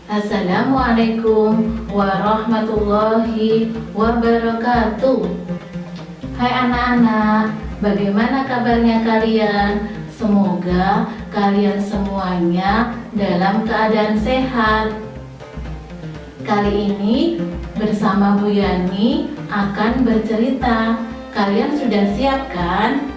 Assalamualaikum warahmatullahi wabarakatuh. Hai anak-anak, bagaimana kabarnya kalian? Semoga kalian semuanya dalam keadaan sehat. Kali ini bersama Bu Yani akan bercerita. Kalian sudah siap kan?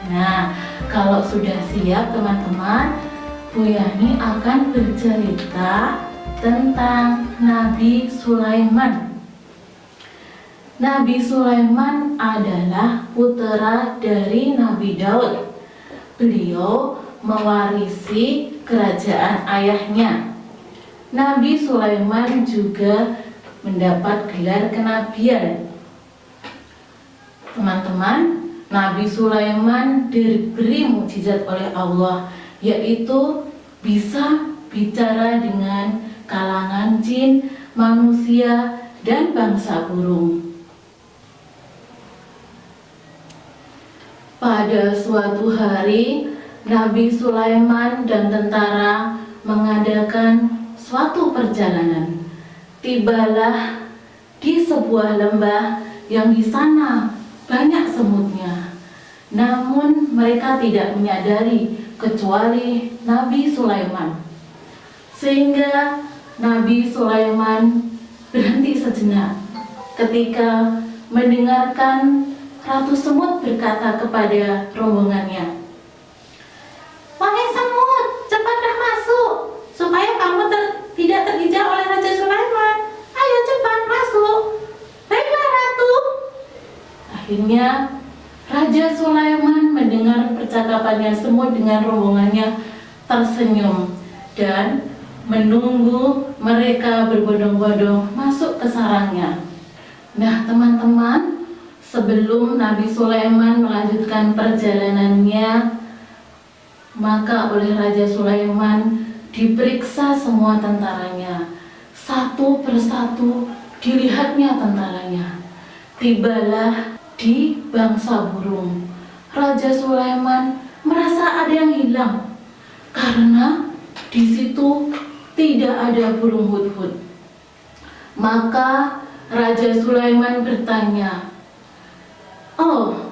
Nah, kalau sudah siap teman-teman, Bu Yani akan bercerita tentang Nabi Sulaiman. Nabi Sulaiman adalah putra dari Nabi Daud. Beliau mewarisi kerajaan ayahnya. Nabi Sulaiman juga mendapat gelar kenabian. Teman-teman, Nabi Sulaiman diberi mukjizat oleh Allah, yaitu bisa bicara dengan kalangan jin, manusia, dan bangsa burung. Pada suatu hari, Nabi Sulaiman dan tentara mengadakan suatu perjalanan. Tibalah di sebuah lembah yang di sana banyak semutnya. Namun mereka tidak menyadari kecuali Nabi Sulaiman. Sehingga Nabi Sulaiman berhenti sejenak ketika mendengarkan Ratu Semut berkata kepada rombongannya, "Wahai semut, cepatlah masuk, supaya kamu tidak terhijab oleh Raja Sulaiman. Ayo cepat masuk." "Baiklah Ratu." Akhirnya Raja Sulaiman mendengar percakapannya semut dengan rombongannya, tersenyum dan menunggu mereka berbondong-bondong masuk ke sarangnya. Nah teman-teman, sebelum Nabi Sulaiman melanjutkan perjalanannya, maka oleh Raja Sulaiman diperiksa semua tentaranya. Satu persatu dilihatnya tentaranya. Tibalah di bangsa burung. Raja Sulaiman merasa ada yang hilang karena di situ tidak ada burung hudhud. Maka Raja Sulaiman bertanya, "Oh,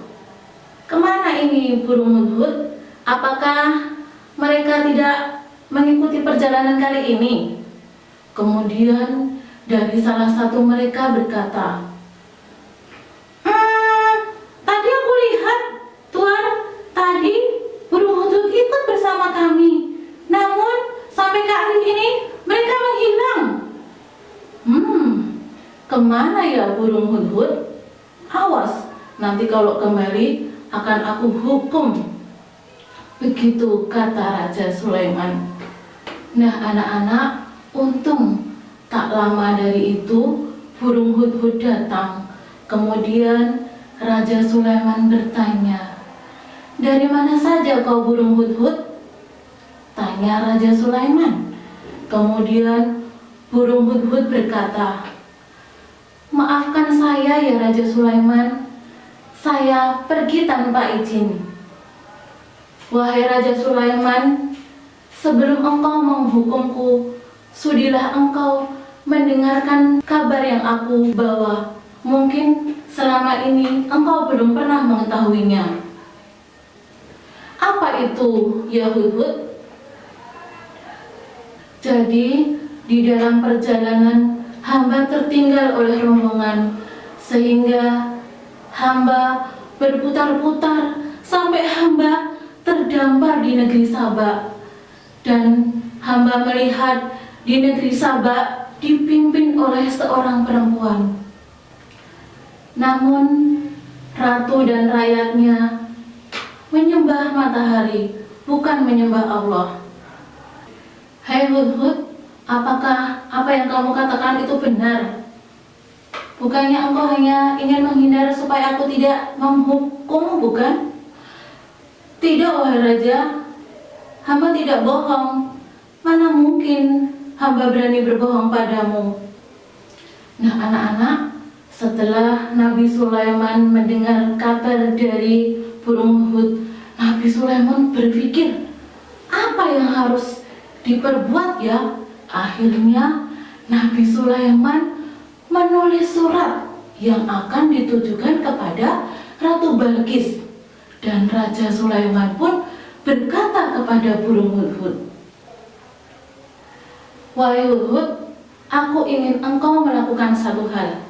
kemana ini burung hudhud? Apakah mereka tidak mengikuti perjalanan kali ini?" Kemudian dari salah satu mereka berkata, "Tadi aku lihat, Tuan, tadi burung hudhud ikut bersama kami. Namun sampai ke hari ini mereka menghilang." Kemana ya burung hudhud? Awas, nanti kalau kembali akan aku hukum. Begitu kata Raja Sulaiman. Nah anak-anak, untung tak lama dari itu burung hudhud datang. Kemudian Raja Sulaiman bertanya, "Dari mana saja kau burung hudhud?" Tanya Raja Sulaiman. Kemudian burung hudhud berkata, "Maafkan saya ya Raja Sulaiman, saya pergi tanpa izin." "Wahai Raja Sulaiman, sebelum engkau menghukumku, sudilah engkau mendengarkan kabar yang aku bawa. Mungkin selama ini engkau belum pernah mengetahuinya." "Apa itu ya hudhud?" "Jadi di dalam perjalanan hamba tertinggal oleh rombongan, sehingga hamba berputar-putar sampai hamba terdampar di negeri Saba. Dan hamba melihat di negeri Saba dipimpin oleh seorang perempuan. Namun ratu dan rakyatnya menyembah matahari, bukan menyembah Allah." "Hai hudhud, apakah apa yang kamu katakan itu benar? Bukannya engkau hanya ingin menghindar supaya aku tidak menghukum, bukan?" "Tidak wahai Raja, hamba tidak bohong. Mana mungkin hamba berani berbohong padamu." Nah anak-anak, setelah Nabi Sulaiman mendengar kabar dari burung hudhud, Nabi Sulaiman berpikir, apa yang harus diperbuat ya Akhirnya Nabi Sulaiman menulis surat yang akan ditujukan kepada Ratu Balqis. Dan Raja Sulaiman pun berkata kepada burung hudhud, "Wahai hudhud, aku ingin engkau melakukan satu hal.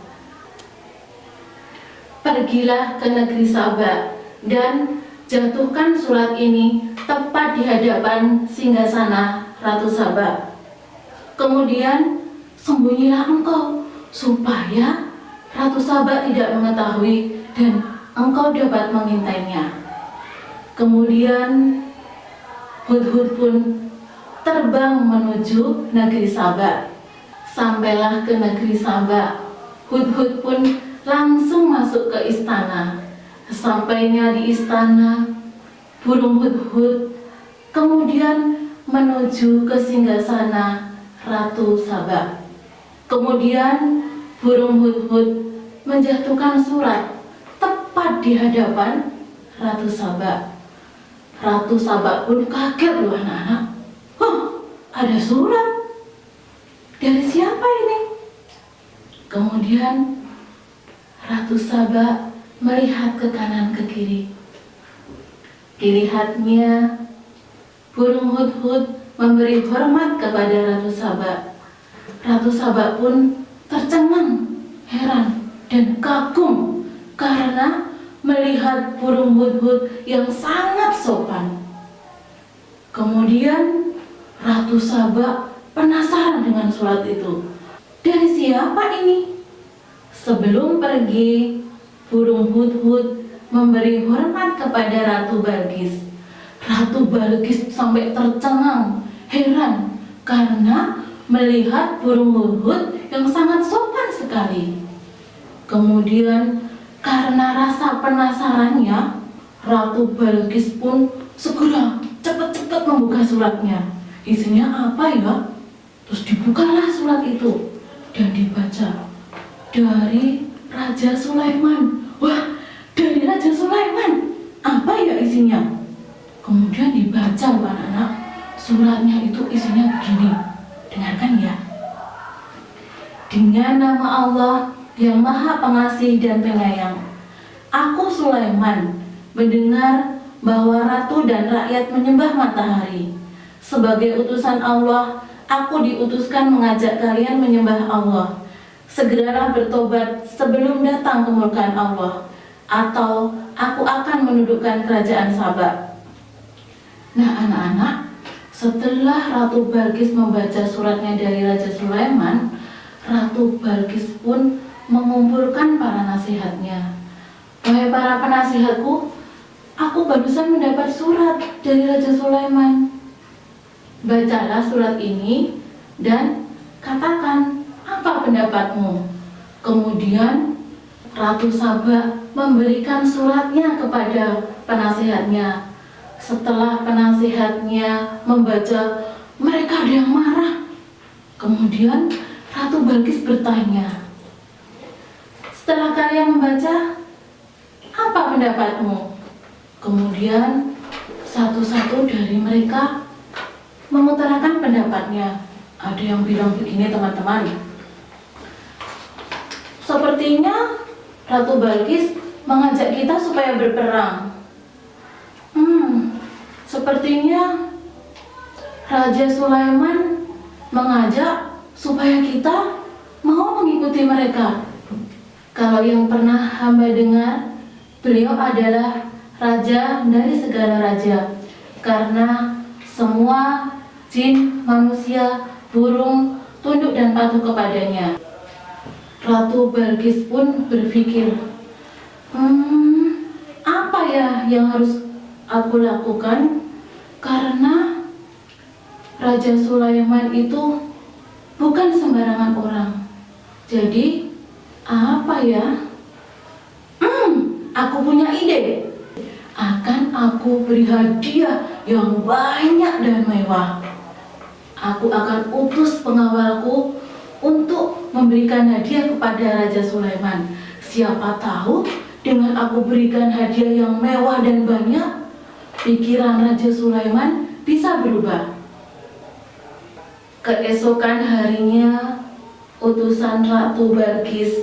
Pergilah ke negeri Saba dan jatuhkan surat ini tepat di hadapan singgasana Ratu Saba. Kemudian sembunyilah engkau supaya Ratu Saba tidak mengetahui dan engkau dapat mengintainya." Kemudian hudhud pun terbang menuju negeri Saba. Sampailah ke negeri Saba, hudhud pun langsung masuk ke istana. Sampainya di istana, burung hudhud kemudian menuju ke singgasana Ratu Saba. Kemudian burung hudhud menjatuhkan surat tepat di hadapan Ratu Saba. Ratu Saba pun kaget loh anak-anak. Ada surat. Dari siapa ini? Kemudian Ratu Saba melihat ke kanan ke kiri. Dilihatnya burung hudhud memberi hormat kepada Ratu Saba. Ratu Saba pun tercengang, heran, dan kagum karena melihat burung hudhud yang sangat sopan. Kemudian Ratu Saba penasaran dengan surat itu. Dari siapa ini? Sebelum pergi, burung hudhud memberi hormat kepada Ratu Balqis. Ratu Balqis sampai tercengang, heran karena melihat burung hudhud yang sangat sopan sekali. Kemudian karena rasa penasarannya, Ratu Balqis pun segera cepat-cepat membuka suratnya. Isinya apa ya? Terus dibukalah surat itu dan dibaca, dari Raja Sulaiman. Wah, dari Raja Sulaiman. Apa ya isinya? Kemudian dibaca anak-anak. Suratnya itu isinya begini. Dengarkan ya. Dengan nama Allah yang Maha Pengasih dan Penyayang, aku Sulaiman mendengar bahwa ratu dan rakyat menyembah matahari. Sebagai utusan Allah, aku diutuskan mengajak kalian menyembah Allah. Segeralah bertobat sebelum datang kemurkaan Allah, atau aku akan menundukkan kerajaan Saba. Nah anak-anak, setelah Ratu Balqis membaca suratnya dari Raja Sulaiman, Ratu Balqis pun mengumpulkan para nasihatnya. Wahai para penasihatku, aku barusan mendapat surat dari Raja Sulaiman. Bacalah surat ini dan katakan apa pendapatmu. Kemudian Ratu Saba memberikan suratnya kepada penasihatnya. Setelah penasihatnya membaca, mereka ada yang marah. Kemudian Ratu Balqis bertanya, setelah kalian membaca, apa pendapatmu? Kemudian satu-satu dari mereka mengutarakan pendapatnya. Ada yang bilang begini teman-teman, sepertinya Ratu Balqis mengajak kita supaya berperang. Sepertinya Raja Sulaiman mengajak supaya kita mau mengikuti mereka. Kalau yang pernah hamba dengar, beliau adalah raja dari segala raja, karena semua jin, manusia, burung tunduk dan patuh kepadanya. Ratu Balqis pun berpikir, apa ya yang harus aku lakukan? Karena Raja Sulaiman itu bukan sembarangan orang. Jadi apa ya? Aku punya ide. Akan aku beri hadiah yang banyak dan mewah. Aku akan utus pengawalku untuk memberikan hadiah kepada Raja Sulaiman. Siapa tahu dengan aku berikan hadiah yang mewah dan banyak, pikiran Raja Sulaiman bisa berubah. Keesokan harinya, utusan Ratu Balkis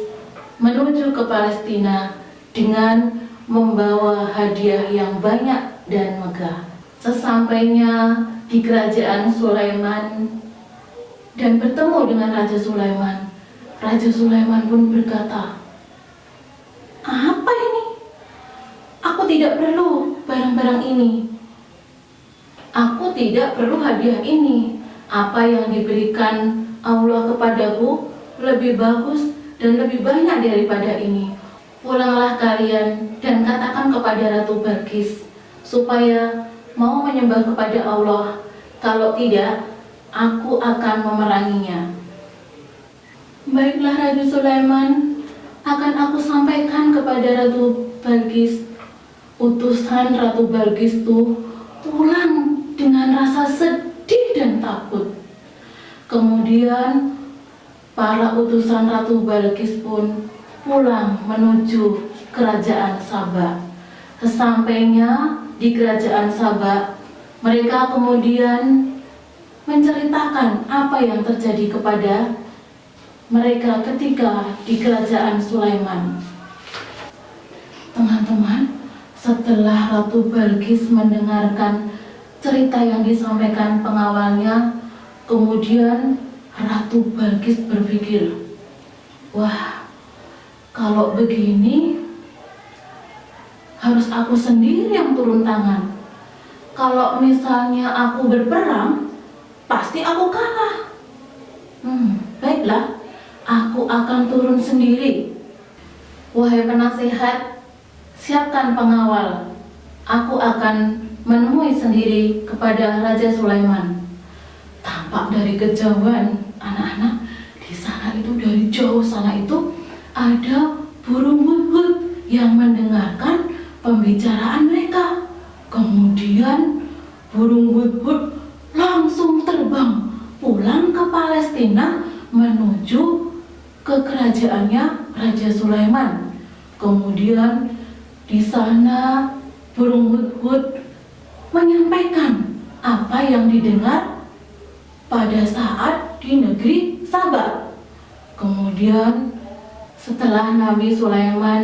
menuju ke Palestina dengan membawa hadiah yang banyak dan megah. Sesampainya di kerajaan Sulaiman dan bertemu dengan Raja Sulaiman pun berkata, "Apa ini? Aku tidak perlu barang-barang ini. Aku tidak perlu hadiah ini. Apa yang diberikan Allah kepadaku lebih bagus dan lebih banyak daripada ini. Pulanglah kalian dan katakan kepada Ratu Balkis supaya mau menyembah kepada Allah. Kalau tidak, aku akan memeranginya." Baiklah Raja Sulaiman, akan aku sampaikan kepada Ratu Balkis. Utusan Ratu Balkis itu pulang dengan rasa sedih dan takut. Kemudian para utusan Ratu Balkis pun pulang menuju kerajaan Saba. Sesampainya di kerajaan Saba, mereka kemudian menceritakan apa yang terjadi kepada mereka ketika di kerajaan Sulaiman. Teman-teman, setelah Ratu Balkis mendengarkan cerita yang disampaikan pengawalnya, kemudian Ratu Balkis berpikir, "Wah, kalau begini harus aku sendiri yang turun tangan. Kalau misalnya aku berperang, pasti aku kalah. Baiklah, aku akan turun sendiri. Wahai penasehat, siapkan pengawal. Aku akan menemui sendiri kepada Raja Sulaiman." Tampak dari kejauhan, anak-anak, di sana itu, dari jauh sana itu ada burung hudhud yang mendengarkan pembicaraan mereka. Kemudian burung hudhud langsung terbang pulang ke Palestina menuju ke kerajaannya Raja Sulaiman. Kemudian di sana burung hudhud menyampaikan apa yang didengar pada saat di negeri Saba. Kemudian setelah Nabi Sulaiman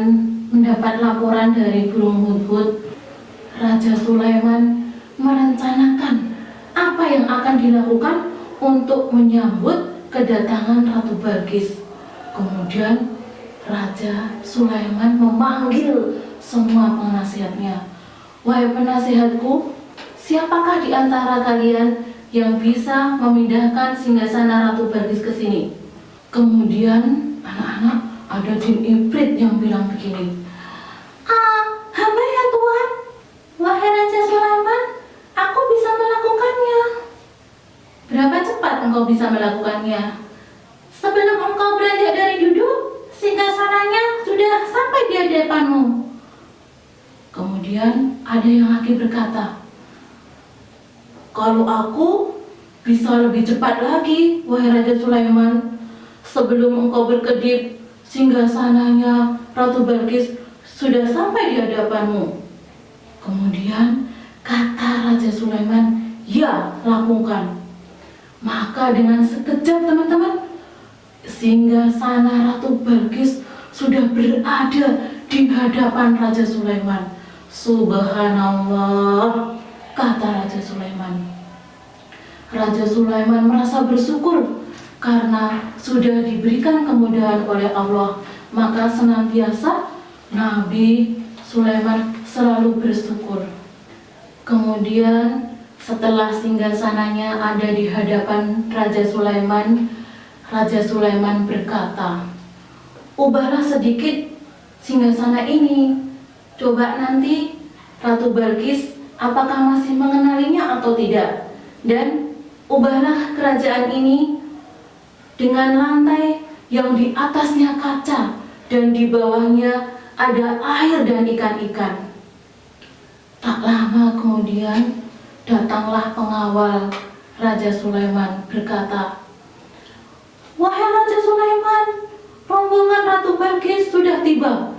mendapat laporan dari burung hudhud, Raja Sulaiman merencanakan apa yang akan dilakukan untuk menyambut kedatangan Ratu Balkis. Kemudian Raja Sulaiman memanggil semua penasihatnya. "Wahai penasihatku, siapakah di antara kalian yang bisa memindahkan singgasana Ratu Balkis ke sini?" Kemudian anak-anak, ada jin ibrit yang bilang begini, "Hamba ya Tuhan, wahai Raja Sulaiman, aku bisa melakukannya." "Berapa cepat engkau bisa melakukannya?" "Sebelum engkau beranjak dari duduk, singgasananya sudah sampai di hadapanmu." Kemudian ada yang lagi berkata, "Kalau aku bisa lebih cepat lagi, wahai Raja Sulaiman. Sebelum engkau berkedip, singgasananya Ratu Balkis sudah sampai di hadapanmu." Kemudian kata Raja Sulaiman, "Ya, lakukan." Maka dengan sekejap, teman-teman, singgasana Ratu Balkis sudah berada di hadapan Raja Sulaiman. "Subhanallah," kata Raja Sulaiman. Raja Sulaiman merasa bersyukur karena sudah diberikan kemudahan oleh Allah. Maka senantiasa Nabi Sulaiman selalu bersyukur. Kemudian setelah singgasananya ada di hadapan Raja Sulaiman berkata, "Ubahlah sedikit singgasana ini. Coba nanti Ratu Balkis apakah masih mengenalinya atau tidak. Dan ubahlah kerajaan ini dengan lantai yang di atasnya kaca dan di bawahnya ada air dan ikan-ikan." Tak lama kemudian datanglah pengawal Raja Sulaiman berkata, "Wahai Raja Sulaiman, rombongan Ratu Balkis sudah tiba."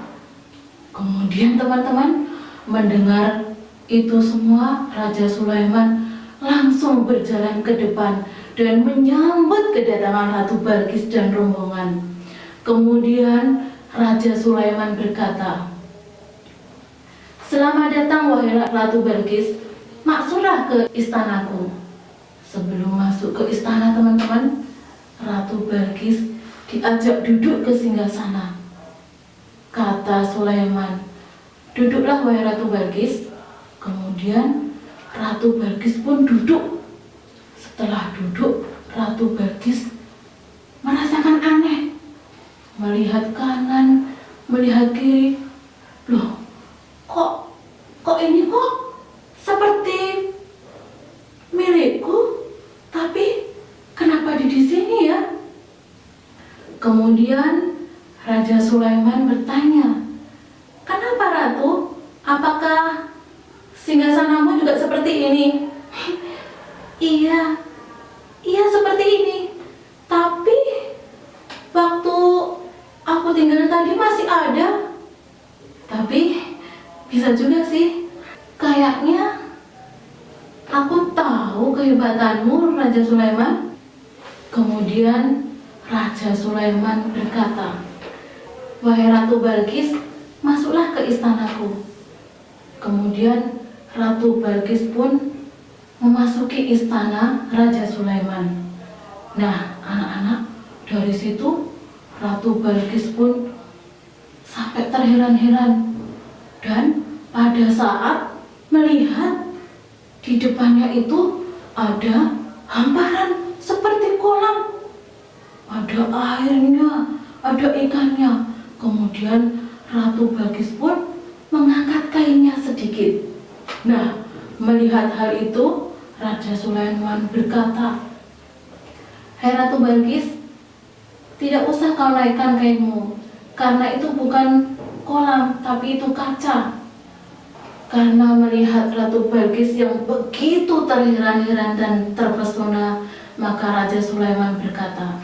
Kemudian teman-teman mendengar itu semua, Raja Sulaiman langsung berjalan ke depan dan menyambut kedatangan Ratu Balkis dan rombongan. Kemudian Raja Sulaiman berkata, "Selamat datang wahai Ratu Balkis, masuklah ke istanaku." Sebelum masuk ke istana teman-teman, Ratu Balkis diajak duduk ke singgasana. Kata Sulaiman, "Duduklah wahai Ratu Balkis." Kemudian Ratu Balkis pun duduk. Setelah duduk, Ratu Balkis merasakan aneh. Melihat kanan, melihat kiri. Loh, kok ini kok seperti milikku, tapi kenapa di sini ya? Kemudian Raja Sulaiman bertanya, "Kenapa Ratu? Apakah singgasanamu juga seperti ini?" Iya seperti ini. Tapi waktu aku tinggal tadi masih ada. Tapi bisa juga sih. Kayaknya aku tahu kehebatanmu, Raja Sulaiman. Kemudian Raja Sulaiman berkata, "Wahai Ratu Balkis, masuklah ke istanaku." Kemudian Ratu Balkis pun memasuki istana Raja Sulaiman. Nah, anak-anak, dari situ Ratu Balkis pun sampai terheran-heran dan pada saat melihat di depannya itu ada hamparan seperti kolam. Ada airnya, ada ikannya. Kemudian Ratu Balkis pun mengangkat kainnya sedikit. Nah, melihat hal itu, Raja Sulaiman berkata, "Hai Ratu Balkis, tidak usah kau naikkan kainmu, karena itu bukan kolam, tapi itu kaca." Karena melihat Ratu Balkis yang begitu terheran-heran dan terpesona, maka Raja Sulaiman berkata,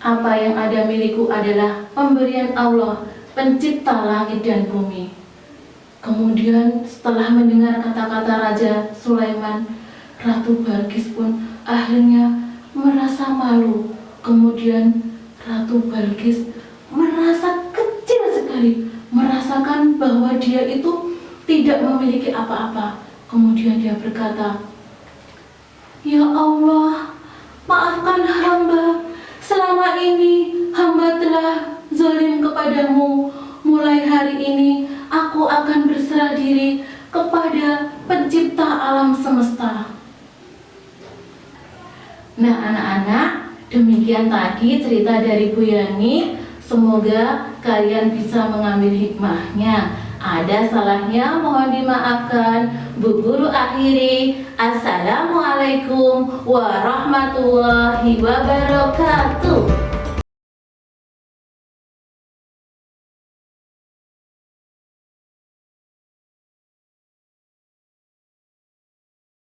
"Apa yang ada milikku adalah pemberian Allah, pencipta langit dan bumi." Kemudian setelah mendengar kata-kata Raja Sulaiman, Ratu Balkis pun akhirnya merasa malu. Kemudian Ratu Balkis merasa kecil sekali, merasakan bahwa dia itu tidak memiliki apa-apa. Kemudian dia berkata, "Ya Allah, maafkan hamba. Selama ini hamba telah zalim kepadamu. Mulai hari ini aku akan berserah diri kepada pencipta alam semesta." Nah anak-anak, demikian tadi cerita dari Bu Yani. Semoga kalian bisa mengambil hikmahnya. Ada salahnya mohon dimaafkan. Bu Guru akhiri. Assalamualaikum warahmatullahi wabarakatuh.